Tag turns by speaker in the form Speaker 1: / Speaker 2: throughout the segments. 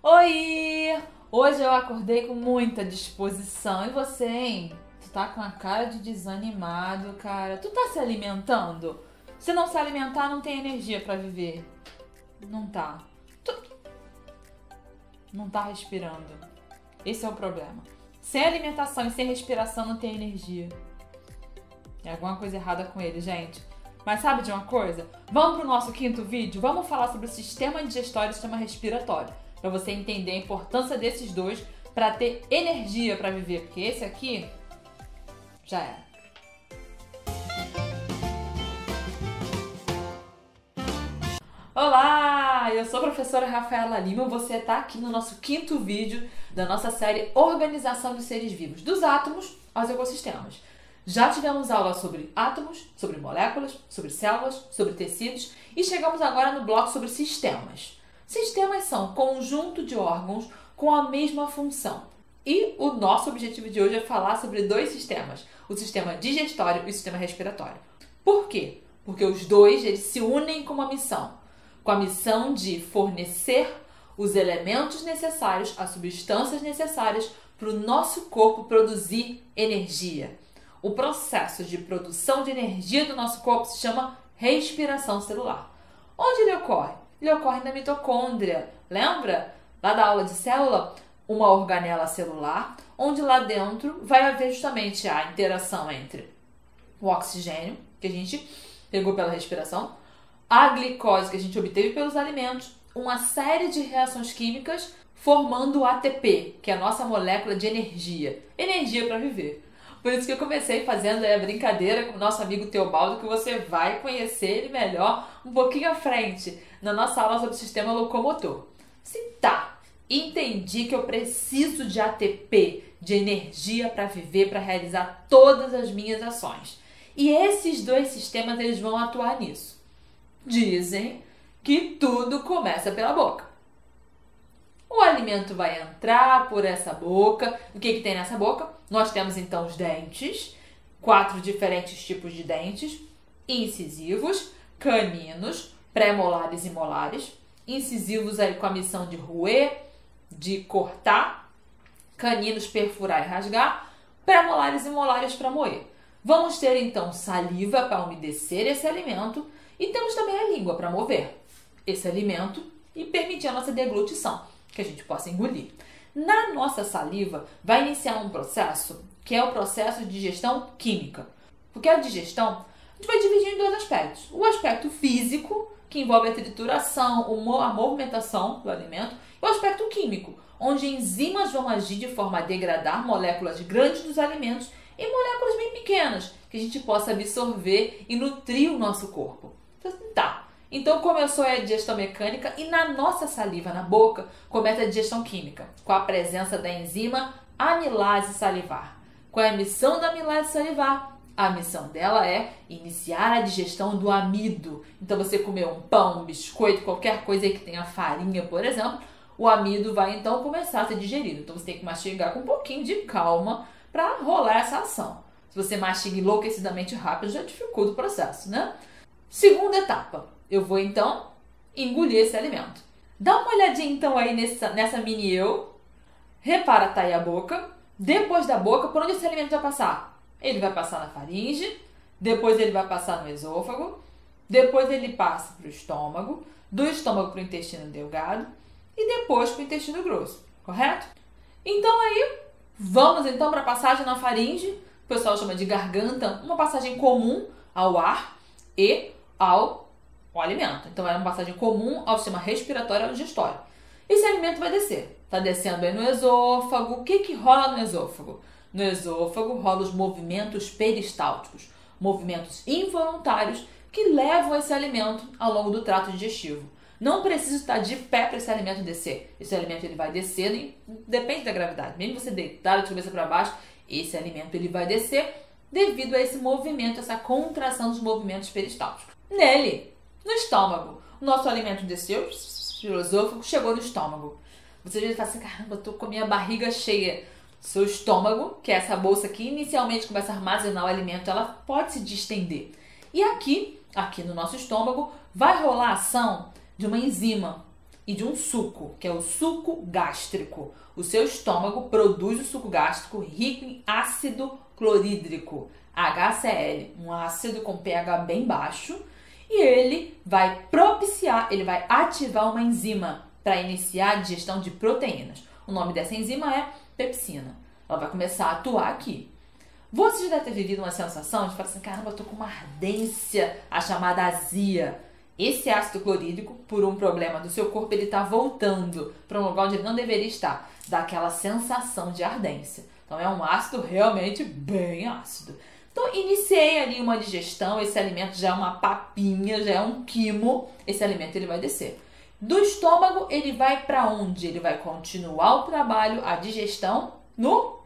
Speaker 1: Oi! Hoje eu acordei com muita disposição. E você, hein? Tu tá com a cara de desanimado, cara. Tu tá se alimentando? Se não se alimentar, não tem energia pra viver. Não tá. Tu não tá respirando. Esse é o problema. Sem alimentação e sem respiração não tem energia. Tem alguma coisa errada com ele, gente. Mas sabe de uma coisa? Vamos pro nosso quinto vídeo? Vamos falar sobre o sistema digestório e o sistema respiratório. Para você entender a importância desses dois para ter energia para viver. Porque esse aqui já era. Olá! Eu sou a professora Rafaela Lima. Você está aqui no nosso quinto vídeo da nossa série Organização dos Seres Vivos, dos átomos aos ecossistemas. Já tivemos aula sobre átomos, sobre moléculas, sobre células, sobre tecidos e chegamos agora no bloco sobre sistemas. Sistemas são conjunto de órgãos com a mesma função. E o nosso objetivo de hoje é falar sobre dois sistemas, o sistema digestório e o sistema respiratório. Por quê? Porque os dois eles se unem com uma missão, com a missão de fornecer os elementos necessários, as substâncias necessárias para o nosso corpo produzir energia. O processo de produção de energia do nosso corpo se chama respiração celular. Onde ele ocorre? Ele ocorre na mitocôndria. Lembra? Lá da aula de célula, uma organela celular, onde lá dentro vai haver justamente a interação entre o oxigênio, que a gente pegou pela respiração, a glicose, que a gente obteve pelos alimentos, uma série de reações químicas formando o ATP, que é a nossa molécula de energia. Energia para viver. Por isso que eu comecei fazendo a brincadeira com o nosso amigo Teobaldo, que você vai conhecer ele melhor um pouquinho à frente, na nossa aula sobre o sistema locomotor. Se tá, entendi que eu preciso de ATP, de energia para viver, para realizar todas as minhas ações. E esses dois sistemas eles vão atuar nisso. Dizem que tudo começa pela boca. O alimento vai entrar por essa boca. O que tem nessa boca? Nós temos então os dentes, 4 diferentes tipos de dentes, incisivos, caninos, pré-molares e molares. Incisivos aí com a missão de roer, de cortar, caninos perfurar e rasgar, pré-molares e molares para moer. Vamos ter então saliva para umedecer esse alimento e temos também a língua para mover esse alimento e permitir a nossa deglutição, que a gente possa engolir. Na nossa saliva vai iniciar um processo que é o processo de digestão química. Porque a digestão a gente vai dividir em dois aspectos. O aspecto físico, que envolve a trituração, a movimentação do alimento, e o aspecto químico, onde enzimas vão agir de forma a degradar moléculas grandes dos alimentos em moléculas bem pequenas, que a gente possa absorver e nutrir o nosso corpo. Então começou a digestão mecânica e na nossa saliva, na boca, começa a digestão química, com a presença da enzima amilase salivar. Qual é a missão da amilase salivar? A missão dela é iniciar a digestão do amido. Então você comer um pão, um biscoito, qualquer coisa aí que tenha farinha, por exemplo, o amido vai então começar a ser digerido. Então você tem que mastigar com um pouquinho de calma para rolar essa ação. Se você mastiga enlouquecidamente rápido, já dificulta o processo, né? Segunda etapa. Eu vou, então, engolir esse alimento. Dá uma olhadinha, então, aí nessa mini eu. Repara, tá aí a boca. Depois da boca, por onde esse alimento vai passar? Ele vai passar na faringe, depois ele vai passar no esôfago, depois ele passa para o estômago, do estômago para o intestino delgado e depois para o intestino grosso, correto? Então, aí, vamos, então, para a passagem na faringe. O pessoal chama de garganta, uma passagem comum ao ar e ao alimento. Então, é uma passagem comum ao sistema respiratório e ao digestório. Esse alimento vai descer. Está descendo aí no esôfago. O que rola no esôfago? No esôfago rolam os movimentos peristálticos, movimentos involuntários que levam esse alimento ao longo do trato digestivo. Não precisa estar de pé para esse alimento descer. Esse alimento ele vai descer, depende da gravidade. Mesmo você deitado de cabeça para baixo, esse alimento ele vai descer devido a esse movimento, essa contração dos movimentos peristálticos. Nele, no estômago, o nosso alimento desceu pelo esôfago, chegou no estômago. Você já fala assim, caramba, eu tô com a minha barriga cheia. Seu estômago, que é essa bolsa que inicialmente começa a armazenar o alimento, ela pode se distender. E aqui no nosso estômago, vai rolar a ação de uma enzima. e de um suco, que é o suco gástrico. O seu estômago produz o suco gástrico rico em ácido clorídrico, HCl, um ácido com pH bem baixo, e ele vai propiciar, ele vai ativar uma enzima para iniciar a digestão de proteínas. O nome dessa enzima é pepsina. Ela vai começar a atuar aqui. Você já deve ter vivido uma sensação de falar assim, caramba, eu tô com uma ardência, a chamada azia. Esse ácido clorídrico, por um problema do seu corpo, ele está voltando para um lugar onde ele não deveria estar. Dá aquela sensação de ardência. Então é um ácido realmente bem ácido. Então iniciei ali uma digestão, esse alimento já é uma papinha, já é um quimo, esse alimento ele vai descer. Do estômago ele vai para onde? Ele vai continuar o trabalho, a digestão no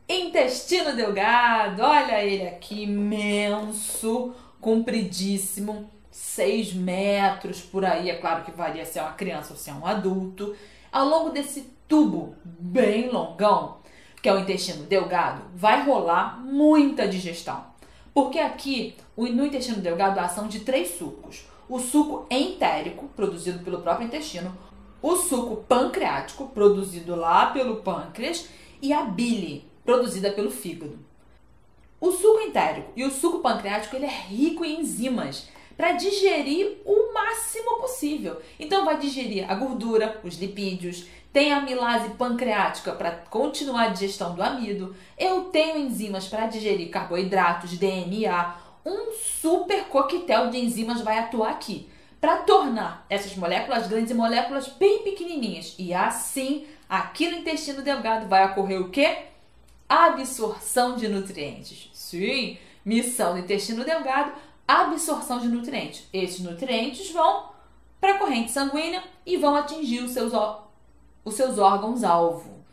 Speaker 1: intestino delgado. Olha ele aqui, imenso, compridíssimo, 6 metros por aí. É claro que varia se é uma criança ou se é um adulto. Ao longo desse tubo bem longão, que é o intestino delgado, vai rolar muita digestão. Porque aqui, no intestino delgado, há ação de 3 sucos. O suco entérico, produzido pelo próprio intestino, o suco pancreático, produzido lá pelo pâncreas, e a bile, produzida pelo fígado. O suco entérico e o suco pancreático ele é rico em enzimas para digerir o máximo possível. Então vai digerir a gordura, os lipídios, tem a amilase pancreática para continuar a digestão do amido. Eu tenho enzimas para digerir carboidratos, DMA. Um super coquetel de enzimas vai atuar aqui para tornar essas moléculas grandes e moléculas bem pequenininhas. E assim, aqui no intestino delgado vai ocorrer o quê? Absorção de nutrientes. Sim, missão do intestino delgado, absorção de nutrientes. Esses nutrientes vão para a corrente sanguínea e vão atingir os seus órgãos-alvo.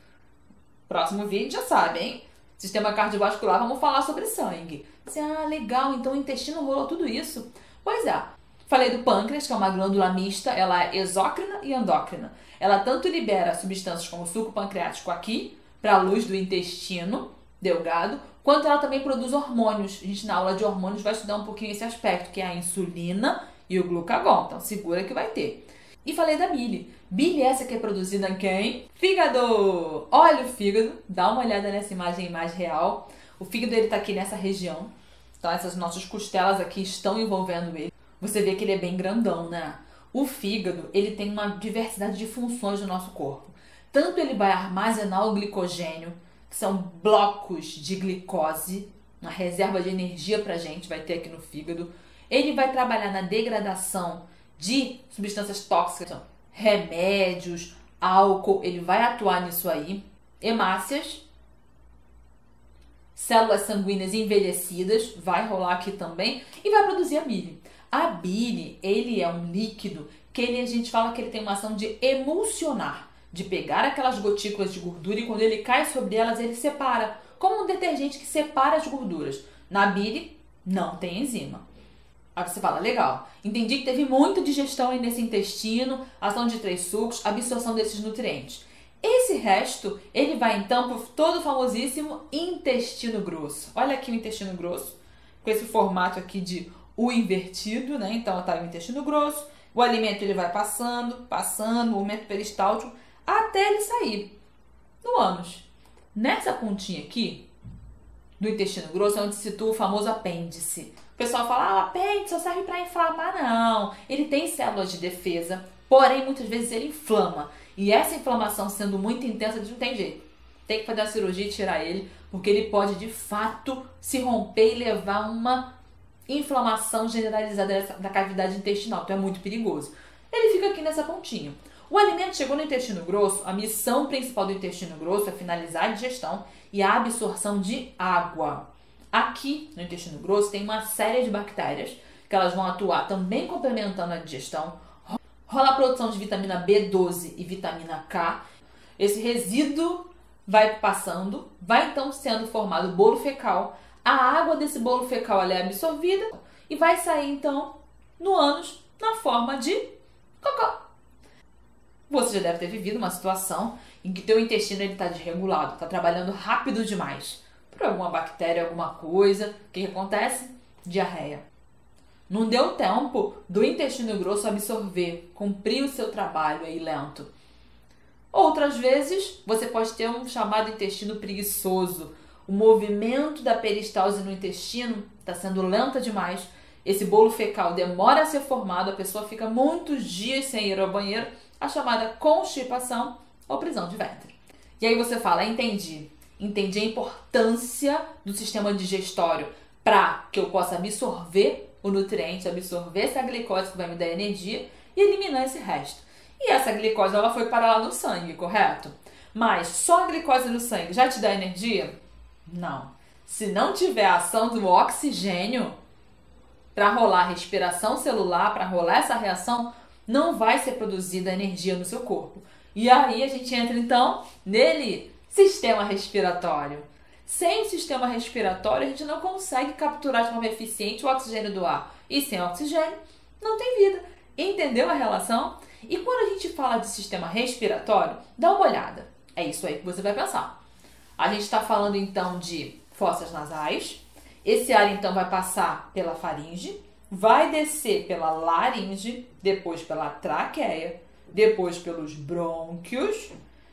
Speaker 1: Próximo vídeo já sabe, hein? Sistema cardiovascular, vamos falar sobre sangue. Ah, legal, então o intestino rolou tudo isso. Pois é. Falei do pâncreas, que é uma glândula mista, ela é exócrina e endócrina. Ela tanto libera substâncias como o suco pancreático aqui, para a luz do intestino delgado, quanto ela também produz hormônios. A gente na aula de hormônios vai estudar um pouquinho esse aspecto, que é a insulina e o glucagon. Então segura que vai ter. E falei da bile. Bile essa que é produzida em quem? Fígado! Olha o fígado, dá uma olhada nessa imagem mais real. O fígado ele tá aqui nessa região. Então essas nossas costelas aqui estão envolvendo ele. Você vê que ele é bem grandão, né? O fígado, ele tem uma diversidade de funções no nosso corpo. Tanto ele vai armazenar o glicogênio, que são blocos de glicose, uma reserva de energia pra gente, vai ter aqui no fígado. Ele vai trabalhar na degradação de substâncias tóxicas, remédios, álcool, ele vai atuar nisso aí. Hemácias, células sanguíneas envelhecidas, vai rolar aqui também. E vai produzir a bile. A bile, ele é um líquido que a gente fala que ele tem uma ação de emulsionar, de pegar aquelas gotículas de gordura e quando ele cai sobre elas, ele separa, como um detergente que separa as gorduras. Na bile, não tem enzima. Aí você fala, legal, entendi que teve muita digestão aí nesse intestino, ação de 3 sucos, absorção desses nutrientes. Esse resto, ele vai então para todo o famosíssimo intestino grosso. Olha aqui o intestino grosso, com esse formato aqui de U invertido, né? Então tá o intestino grosso, o alimento ele vai passando, o momento peristáltico, até ele sair no ânus. Nessa pontinha aqui, do intestino grosso, é onde se situa o famoso apêndice. O pessoal fala, o apêndice só serve para inflamar. Não, ele tem células de defesa, porém muitas vezes ele inflama. E essa inflamação sendo muito intensa, não tem jeito. Tem que fazer a cirurgia e tirar ele, porque ele pode de fato se romper e levar uma inflamação generalizada da cavidade intestinal. Então é muito perigoso. Ele fica aqui nessa pontinha. O alimento chegou no intestino grosso, a missão principal do intestino grosso é finalizar a digestão e a absorção de água. Aqui no intestino grosso tem uma série de bactérias que elas vão atuar também complementando a digestão. Rola a produção de vitamina B12 e vitamina K. Esse resíduo vai passando, vai então sendo formado bolo fecal. A água desse bolo fecal ela é absorvida e vai sair então no ânus na forma de cocô. Você já deve ter vivido uma situação em que teu intestino está desregulado, está trabalhando rápido demais. Por alguma bactéria, alguma coisa, o que acontece? Diarreia. Não deu tempo do intestino grosso absorver, cumprir o seu trabalho aí lento. Outras vezes, você pode ter um chamado intestino preguiçoso. O movimento da peristalse no intestino está sendo lenta demais. Esse bolo fecal demora a ser formado, a pessoa fica muitos dias sem ir ao banheiro, a chamada constipação ou prisão de ventre. E aí você fala, entendi a importância do sistema digestório para que eu possa absorver o nutriente, absorver essa glicose que vai me dar energia e eliminar esse resto. E essa glicose ela foi parar lá no sangue, correto? Mas só a glicose no sangue já te dá energia? Não. Se não tiver a ação do oxigênio para rolar a respiração celular, para rolar essa reação, não vai ser produzida energia no seu corpo. E aí a gente entra então nele, sistema respiratório. Sem o sistema respiratório, a gente não consegue capturar de forma eficiente o oxigênio do ar. E sem oxigênio, não tem vida. Entendeu a relação? E quando a gente fala de sistema respiratório, dá uma olhada. É isso aí que você vai pensar. A gente está falando então de fossas nasais. Esse ar então vai passar pela faringe, vai descer pela laringe, depois pela traqueia, depois pelos brônquios,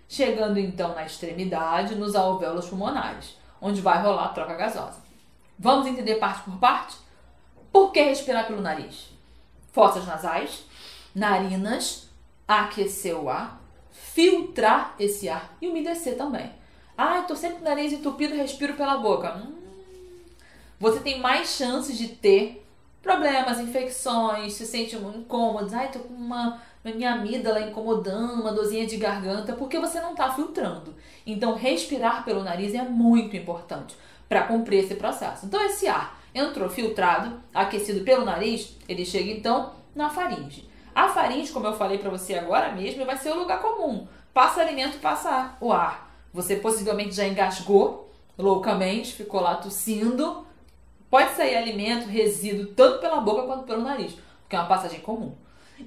Speaker 1: chegando então na extremidade, nos alvéolos pulmonares, onde vai rolar a troca gasosa. Vamos entender parte por parte? Por que respirar pelo nariz? Fossas nasais, narinas, aquecer o ar, filtrar esse ar e umedecer também. Ah, eu tô sempre com o nariz entupido, respiro pela boca. Você tem mais chances de ter problemas, infecções, se sente incômodo. Ai, tô com minha amígdala incomodando, uma dorzinha de garganta, porque você não está filtrando. Então, respirar pelo nariz é muito importante para cumprir esse processo. Então, esse ar entrou filtrado, aquecido pelo nariz, ele chega então na faringe. A faringe, como eu falei para você agora mesmo, vai ser o lugar comum. Passa alimento, passa o ar. Você possivelmente já engasgou loucamente, ficou lá tossindo. Pode sair alimento, resíduo, tanto pela boca quanto pelo nariz, porque é uma passagem comum.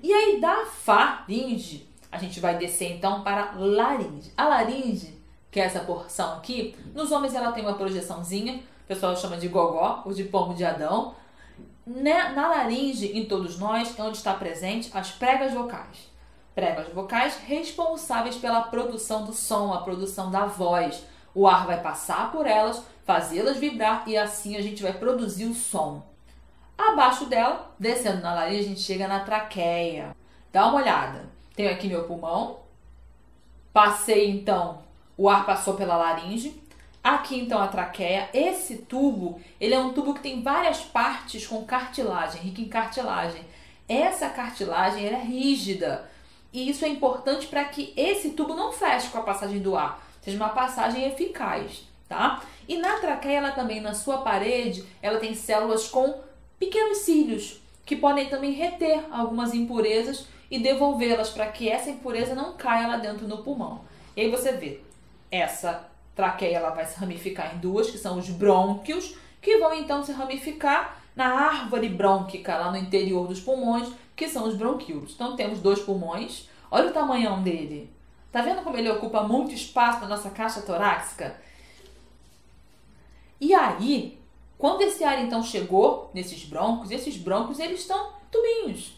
Speaker 1: E aí, da faringe, a gente vai descer então para a laringe. A laringe, que é essa porção aqui, nos homens ela tem uma projeçãozinha, o pessoal chama de gogó, ou de pomo de Adão. Na laringe, em todos nós, é onde está presente as pregas vocais. Pregas vocais responsáveis pela produção do som, a produção da voz. O ar vai passar por elas, fazê-las vibrar e assim a gente vai produzir o som. Abaixo dela, descendo na laringe, a gente chega na traqueia. Dá uma olhada. Tenho aqui meu pulmão. Passei então, o ar passou pela laringe. Aqui então a traqueia. Esse tubo, ele é um tubo que tem várias partes com cartilagem, rico em cartilagem. Essa cartilagem ela é rígida. E isso é importante para que esse tubo não feche com a passagem do ar. Seja uma passagem eficaz, tá? E na traqueia, ela também, na sua parede, ela tem células com pequenos cílios, que podem também reter algumas impurezas e devolvê-las para que essa impureza não caia lá dentro no pulmão. E aí você vê, essa traqueia ela vai se ramificar em duas, que são os brônquios, que vão então se ramificar na árvore brônquica, lá no interior dos pulmões, que são os bronquíolos. Então temos dois pulmões, olha o tamanhão dele. Tá vendo como ele ocupa muito espaço na nossa caixa torácica? E aí, quando esse ar então chegou nesses brônquios, esses brônquios eles estão tubinhos.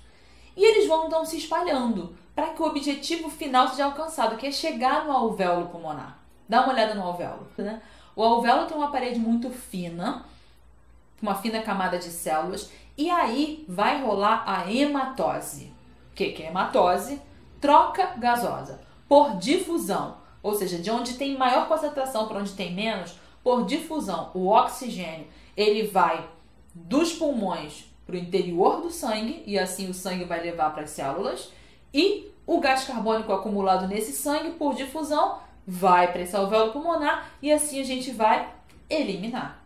Speaker 1: E eles vão então se espalhando para que o objetivo final seja alcançado, que é chegar no alvéolo pulmonar. Dá uma olhada no alvéolo, né? O alvéolo tem uma parede muito fina, uma fina camada de células, e aí vai rolar a hematose. O que é hematose? Troca gasosa por difusão, ou seja, de onde tem maior concentração para onde tem menos, por difusão. O oxigênio ele vai dos pulmões para o interior do sangue e assim o sangue vai levar para as células e o gás carbônico acumulado nesse sangue por difusão vai para esse alvéolo pulmonar e assim a gente vai eliminar.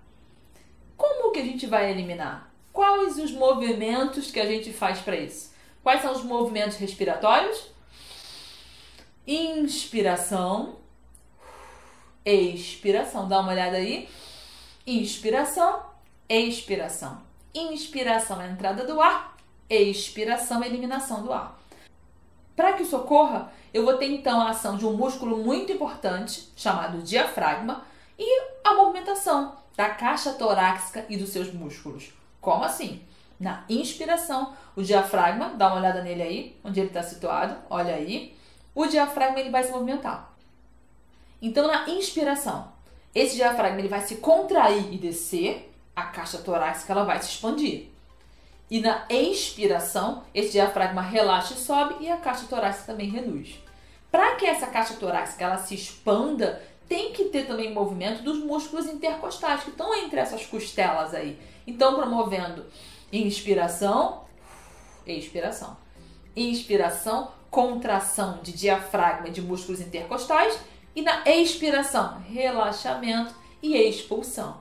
Speaker 1: Como que a gente vai eliminar? Quais os movimentos que a gente faz para isso? Quais são os movimentos respiratórios? Inspiração, expiração. Dá uma olhada aí. Inspiração, expiração. Inspiração é a entrada do ar, expiração é a eliminação do ar. Para que isso ocorra, eu vou ter então a ação de um músculo muito importante, chamado diafragma, e a movimentação da caixa torácica e dos seus músculos. Como assim? Na inspiração, o diafragma, dá uma olhada nele aí, onde ele está situado, olha aí. O diafragma ele vai se movimentar. Então, na inspiração, esse diafragma ele vai se contrair e descer, a caixa torácica ela vai se expandir. E na expiração, esse diafragma relaxa e sobe e a caixa torácica também reduz. Para que essa caixa torácica ela se expanda, tem que ter também movimento dos músculos intercostais, que estão entre essas costelas aí. Então, promovendo inspiração, expiração. Inspiração, contração de diafragma e de músculos intercostais. E na expiração, relaxamento e expulsão.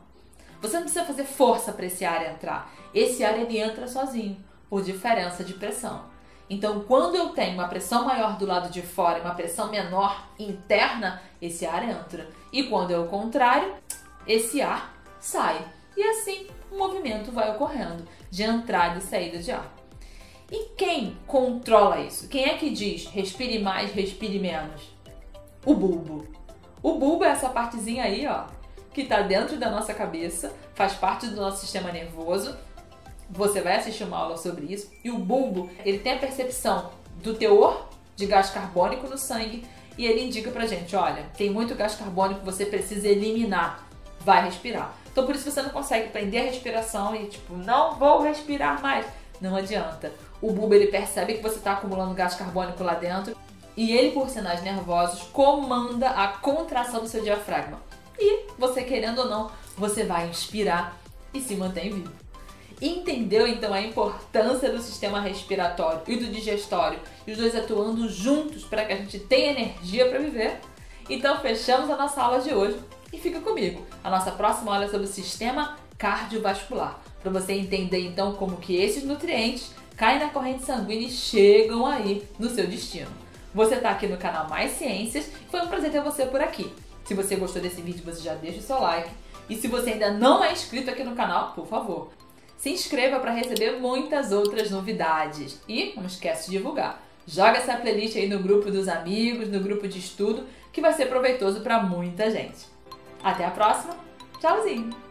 Speaker 1: Você não precisa fazer força para esse ar entrar. Esse ar ele entra sozinho, por diferença de pressão. Então, quando eu tenho uma pressão maior do lado de fora e uma pressão menor interna, esse ar entra. E quando é o contrário, esse ar sai. E assim, o movimento vai ocorrendo de entrada e saída de ar. E quem controla isso? Quem é que diz respire mais, respire menos? O bulbo. O bulbo é essa partezinha aí, ó, que está dentro da nossa cabeça, faz parte do nosso sistema nervoso. Você vai assistir uma aula sobre isso. E o bulbo, ele tem a percepção do teor de gás carbônico no sangue e ele indica pra gente, olha, tem muito gás carbônico que você precisa eliminar. Vai respirar. Então por isso você não consegue prender a respiração e tipo, não vou respirar mais. Não adianta. O bulbo ele percebe que você está acumulando gás carbônico lá dentro e ele, por sinais nervosos, comanda a contração do seu diafragma. E você querendo ou não, você vai inspirar e se mantém vivo. Entendeu então a importância do sistema respiratório e do digestório e os dois atuando juntos para que a gente tenha energia para viver? Então fechamos a nossa aula de hoje e fica comigo. A nossa próxima aula é sobre o sistema cardiovascular, para você entender então como que esses nutrientes caem na corrente sanguínea e chegam aí no seu destino. Você está aqui no canal Mais Ciências, foi um prazer ter você por aqui. Se você gostou desse vídeo, você já deixa o seu like. E se você ainda não é inscrito aqui no canal, por favor, se inscreva para receber muitas outras novidades. E não esquece de divulgar. Joga essa playlist aí no grupo dos amigos, no grupo de estudo, que vai ser proveitoso para muita gente. Até a próxima. Tchauzinho!